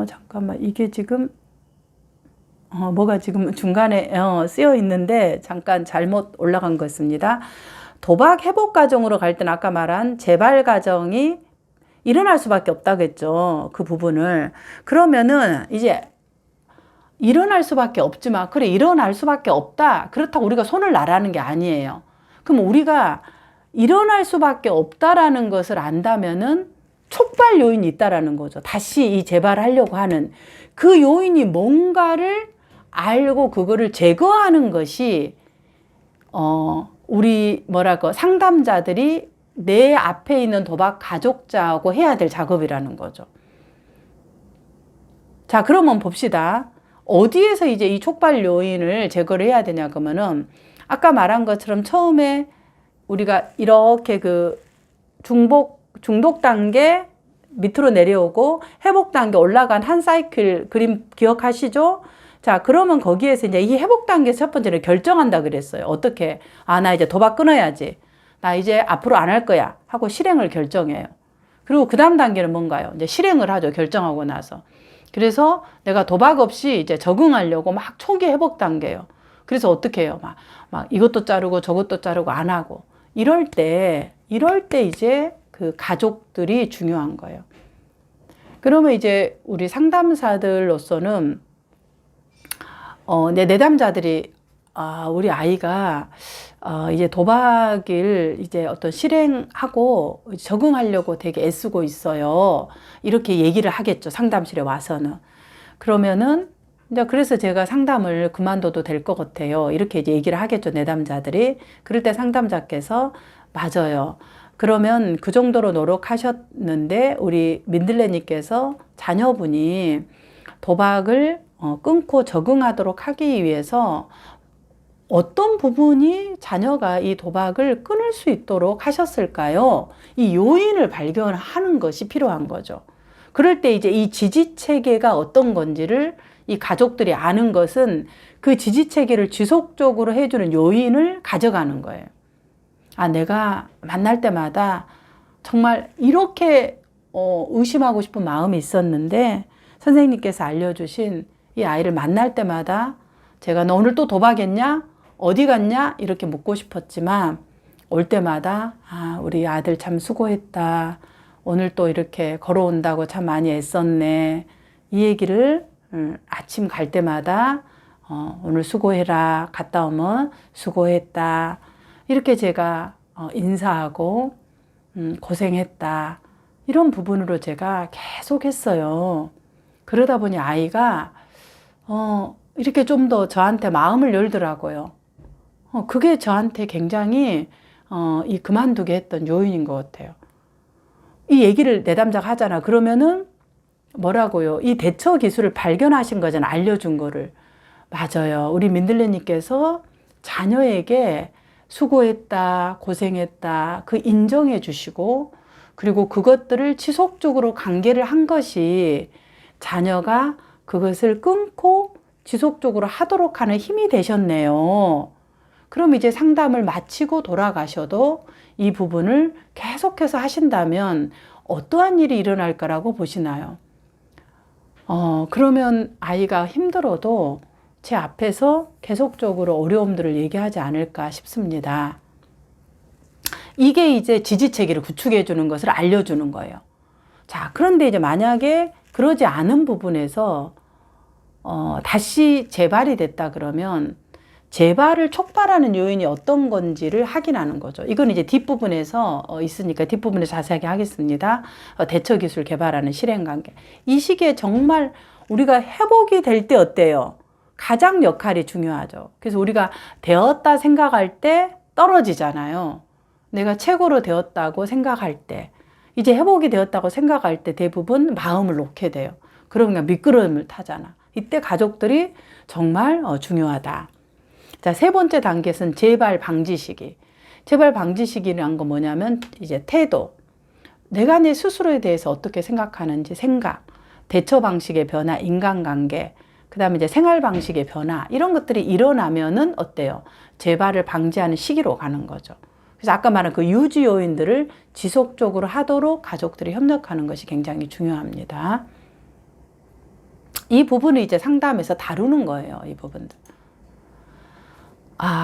잠깐만. 이게 지금, 뭐가 지금 중간에 쓰여 있는데 잠깐 잘못 올라간 것 같습니다. 도박 회복 과정으로 갈 때는 아까 말한 재발 과정이 일어날 수밖에 없다겠죠. 그 부분을. 그러면은 이제 일어날 수밖에 없지만, 그래, 일어날 수밖에 없다. 그렇다고 우리가 손을 놔라는 게 아니에요. 그럼 우리가 일어날 수밖에 없다라는 것을 안다면은 촉발 요인이 있다라는 거죠. 다시 이 재발하려고 하는 그 요인이 뭔가를 알고 그거를 제거하는 것이, 우리 뭐랄까, 상담자들이 내 앞에 있는 도박 가족자하고 해야 될 작업이라는 거죠. 자, 그러면 봅시다. 어디에서 이제 이 촉발 요인을 제거를 해야 되냐 그러면은 아까 말한 것처럼 처음에 우리가 이렇게 그 중독 단계 밑으로 내려오고 회복 단계 올라간 한 사이클 그림 기억하시죠? 자, 그러면 거기에서 이제 이 회복 단계 첫 번째를 결정한다 그랬어요. 어떻게? 나 이제 도박 끊어야지. 나 이제 앞으로 안 할 거야. 하고 실행을 결정해요. 그리고 그 다음 단계는 뭔가요? 이제 실행을 하죠. 결정하고 나서. 그래서 내가 도박 없이 이제 적응하려고 막 초기 회복 단계예요. 그래서 어떻게 해요? 막 이것도 자르고 저것도 자르고 안 하고. 이럴 때 이제 그 가족들이 중요한 거예요. 그러면 이제 우리 상담사들로서는, 내 내담자들이, 우리 아이가, 이제 도박을 이제 어떤 실행하고 적응하려고 되게 애쓰고 있어요. 이렇게 얘기를 하겠죠. 상담실에 와서는. 그러면은, 이제 그래서 제가 상담을 그만둬도 될 것 같아요. 이렇게 이제 얘기를 하겠죠. 내담자들이. 그럴 때 상담자께서, 맞아요. 그러면 그 정도로 노력하셨는데, 우리 민들레님께서 자녀분이 도박을 끊고 적응하도록 하기 위해서 어떤 부분이 자녀가 이 도박을 끊을 수 있도록 하셨을까요? 이 요인을 발견하는 것이 필요한 거죠. 그럴 때 이제 이 지지 체계가 어떤 건지를 이 가족들이 아는 것은 그 지지 체계를 지속적으로 해주는 요인을 가져가는 거예요. 내가 만날 때마다 정말 이렇게 의심하고 싶은 마음이 있었는데 선생님께서 알려주신 이 아이를 만날 때마다 제가 너 오늘 또 도박했냐? 어디 갔냐? 이렇게 묻고 싶었지만 올 때마다 우리 아들 참 수고했다. 오늘 또 이렇게 걸어온다고 참 많이 애썼네. 이 얘기를 아침 갈 때마다 오늘 수고해라. 갔다 오면 수고했다. 이렇게 제가 인사하고 고생했다. 이런 부분으로 제가 계속 했어요. 그러다 보니 아이가 이렇게 좀 더 저한테 마음을 열더라고요. 그게 저한테 굉장히 이 그만두게 했던 요인인 것 같아요. 이 얘기를 내담자가 하잖아. 그러면은 뭐라고요? 이 대처 기술을 발견하신 거잖아. 알려준 거를. 맞아요. 우리 민들레님께서 자녀에게 수고했다, 고생했다, 그 인정해 주시고, 그리고 그것들을 지속적으로 관계를 한 것이 자녀가 그것을 끊고 지속적으로 하도록 하는 힘이 되셨네요. 그럼 이제 상담을 마치고 돌아가셔도 이 부분을 계속해서 하신다면 어떠한 일이 일어날 거라고 보시나요? 그러면 아이가 힘들어도 제 앞에서 계속적으로 어려움들을 얘기하지 않을까 싶습니다. 이게 이제 지지체계를 구축해 주는 것을 알려주는 거예요. 자, 그런데 이제 만약에 그러지 않은 부분에서 다시 재발이 됐다 그러면 재발을 촉발하는 요인이 어떤 건지를 확인하는 거죠. 이건 이제 뒷부분에서 있으니까 뒷부분에 자세하게 하겠습니다. 대처 기술 개발하는 실행 관계. 이 시기에 정말 우리가 회복이 될 때 어때요? 가장 역할이 중요하죠. 그래서 우리가 되었다 생각할 때 떨어지잖아요. 내가 최고로 되었다고 생각할 때, 이제 회복이 되었다고 생각할 때 대부분 마음을 놓게 돼요. 그러면 미끄러움을 타잖아. 이때 가족들이 정말 중요하다. 자, 세 번째 단계는 재발 방지 시기. 재발 방지 시기라는 건 뭐냐면 이제 태도. 내가 내 스스로에 대해서 어떻게 생각하는지 생각, 대처 방식의 변화, 인간관계, 그 다음에 이제 생활 방식의 변화, 이런 것들이 일어나면은 어때요? 재발을 방지하는 시기로 가는 거죠. 그래서 아까 말한 그 유지 요인들을 지속적으로 하도록 가족들이 협력하는 것이 굉장히 중요합니다. 이 부분을 이제 상담에서 다루는 거예요. 이 부분들.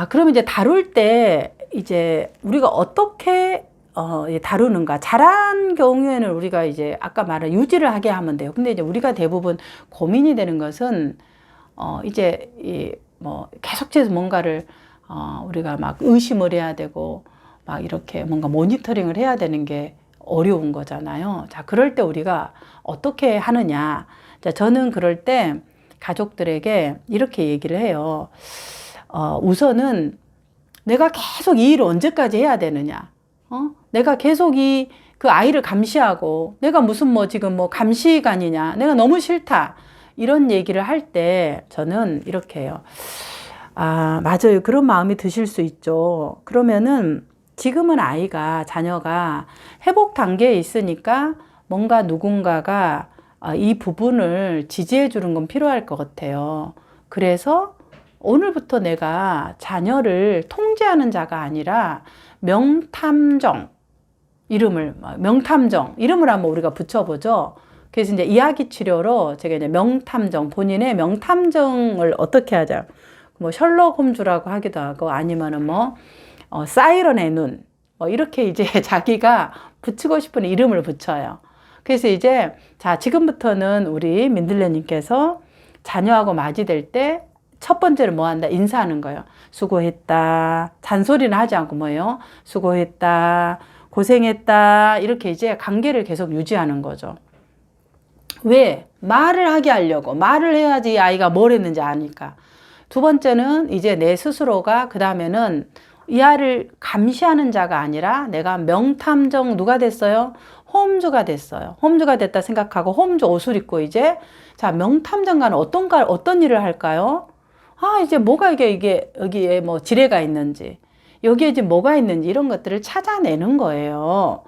그럼 이제 다룰 때 이제 우리가 어떻게 다루는가. 잘한 경우에는 우리가 이제 아까 말한 유지를 하게 하면 돼요. 근데 이제 우리가 대부분 고민이 되는 것은 이제 뭐 계속해서 뭔가를 우리가 막 의심을 해야 되고 막 이렇게 뭔가 모니터링을 해야 되는 게 어려운 거잖아요. 자, 그럴 때 우리가 어떻게 하느냐. 자, 저는 그럴 때 가족들에게 이렇게 얘기를 해요. 우선은 내가 계속 이 일을 언제까지 해야 되느냐. 내가 계속 그 아이를 감시하고 내가 무슨 뭐 지금 뭐 감시관이냐. 내가 너무 싫다. 이런 얘기를 할 때 저는 이렇게 해요. 맞아요. 그런 마음이 드실 수 있죠. 그러면은 지금은 자녀가 회복 단계에 있으니까 뭔가 누군가가 이 부분을 지지해 주는 건 필요할 것 같아요. 그래서 오늘부터 내가 자녀를 통제하는 자가 아니라 명탐정 이름을 한번 우리가 붙여보죠. 그래서 이제 이야기 치료로 제가 이제 본인의 명탐정을 어떻게 하자. 뭐 셜록 홈즈라고 하기도 하고 아니면은 뭐 사이런의 눈 이렇게 이제 자기가 붙이고 싶은 이름을 붙여요. 그래서 이제 자, 지금부터는 우리 민들레님께서 자녀하고 맞이될 때 첫 번째로 뭐 한다? 인사하는 거예요. 수고했다. 잔소리는 하지 않고 뭐예요? 수고했다. 고생했다. 이렇게 이제 관계를 계속 유지하는 거죠. 왜? 말을 하게 하려고. 말을 해야지 이 아이가 뭘 했는지 아니까. 두 번째는 이제 내 스스로가 그 다음에는 이 아이를 감시하는 자가 아니라 내가 명탐정 누가 됐어요? 홈즈가 됐어요. 홈즈가 됐다 생각하고 홈즈 옷을 입고 이제 자, 명탐정가는 어떤 일을 할까요? 이제 뭐가 이게 여기에 뭐 지뢰가 있는지 여기에 지금 뭐가 있는지 이런 것들을 찾아내는 거예요.